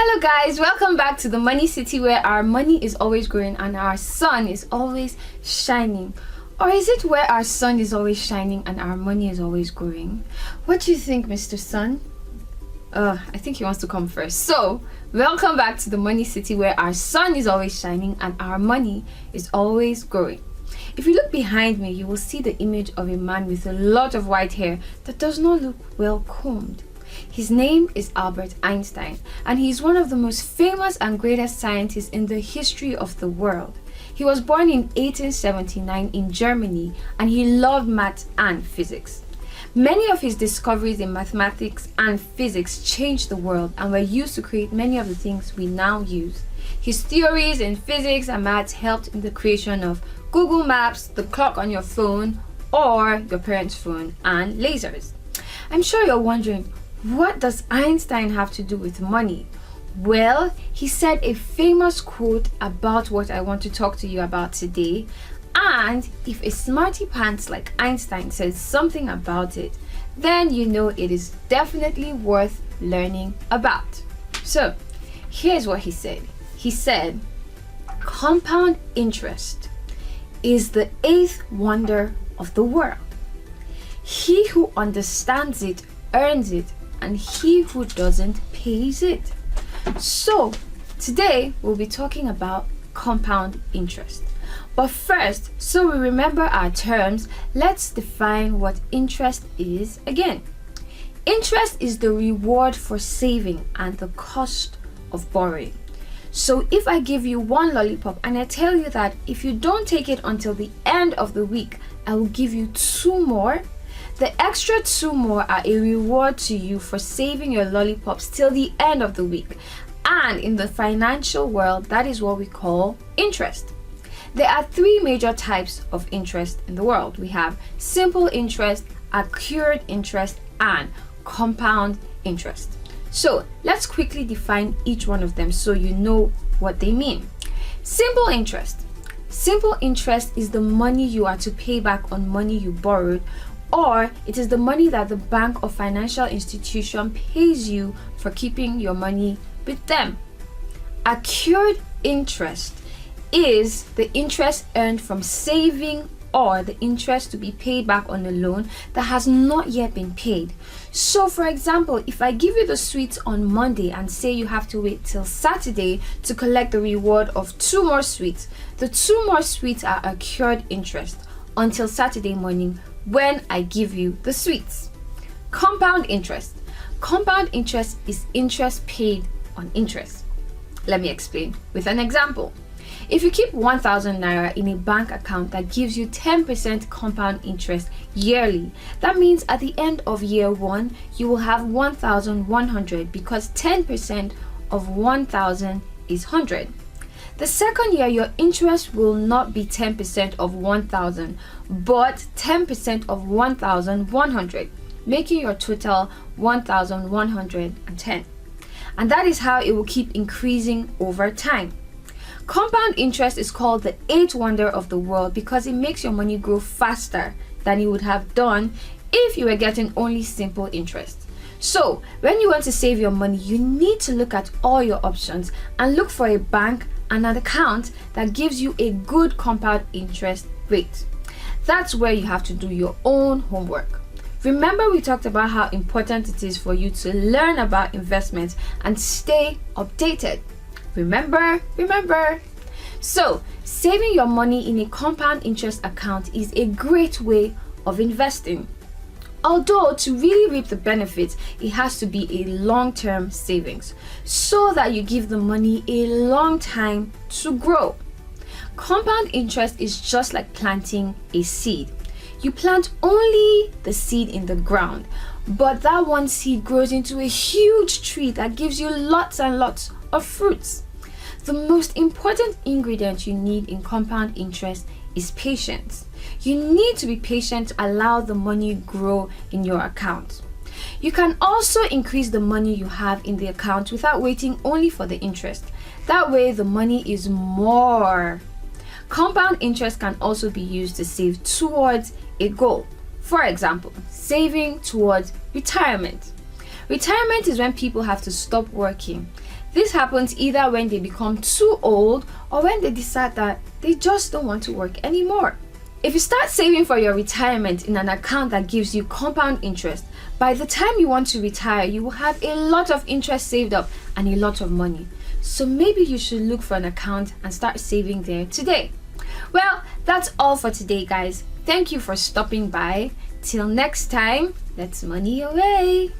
Hello guys, welcome back to the Money City, where our money is always growing and our sun is always shining. Or is it where our sun is always shining and our money is always growing? What do you think, Mr. Sun? I think he wants to come first. So, welcome back to the Money City, where our sun is always shining and our money is always growing. If you look behind me, you will see the image of a man with a lot of white hair that does not look well combed. His name is Albert Einstein, and he is one of the most famous and greatest scientists in the history of the world. He was born in 1879 in Germany, and he loved math and physics. Many of his discoveries in mathematics and physics changed the world and were used to create many of the things we now use. His theories in physics and maths helped in the creation of Google Maps, the clock on your phone, or your parents' phone, and lasers. I'm sure you're wondering, what does Einstein have to do with money? Well, he said a famous quote about what I want to talk to you about today. And if a smarty pants like Einstein says something about it, then you know it is definitely worth learning about. So, here's what he said. He said, compound interest is the eighth wonder of the world. He who understands it earns it, and he who doesn't pays it. So, today we'll be talking about compound interest. But first, so we remember our terms, let's define what interest is again. Interest is the reward for saving and the cost of borrowing. So if I give you one lollipop and I tell you that if you don't take it until the end of the week, I will give you two more, the extra two more are a reward to you for saving your lollipops till the end of the week. And in the financial world, that is what we call interest. There are three major types of interest in the world. We have simple interest, accrued interest, and compound interest. So let's quickly define each one of them so you know what they mean. Simple interest. Simple interest is the money you are to pay back on money you borrowed, or it is the money that the bank or financial institution pays you for keeping your money with them. Accrued interest is the interest earned from saving or the interest to be paid back on a loan that has not yet been paid. So for example, if I give you the sweets on Monday and say you have to wait till Saturday to collect the reward of two more sweets, the two more sweets are accrued interest until Saturday morning when I give you the sweets. Compound interest. Compound interest is interest paid on interest. Let me explain with an example. If you keep 1,000 naira in a bank account that gives you 10% compound interest yearly, that means at the end of year one, you will have 1,100 because 10% of 1,000 is 100. The second year, your interest will not be 10% of 1,000, but 10% of 1,100, making your total 1,110. And that is how it will keep increasing over time. Compound interest is called the eighth wonder of the world because it makes your money grow faster than it would have done if you were getting only simple interest. So, when you want to save your money, you need to look at all your options and look for a bank and an account that gives you a good compound interest rate. That's where you have to do your own homework. Remember, we talked about how important it is for you to learn about investments and stay updated. Remember. So, saving your money in a compound interest account is a great way of investing. Although to really reap the benefits, it has to be a long-term savings so that you give the money a long time to grow. Compound interest is just like planting a seed. You plant only the seed in the ground, but that one seed grows into a huge tree that gives you lots and lots of fruits. The most important ingredient you need in compound interest is patience. You need to be patient to allow the money grow in your account. You can also increase the money you have in the account without waiting only for the interest. That way the money is more. Compound interest can also be used to save towards a goal. For example, saving towards retirement. Retirement is when people have to stop working. This happens either when they become too old or when they decide that they just don't want to work anymore. If you start saving for your retirement in an account that gives you compound interest, by the time you want to retire, you will have a lot of interest saved up and a lot of money. So maybe you should look for an account and start saving there today. Well, that's all for today, guys. Thank you for stopping by. Till next time, let's money away.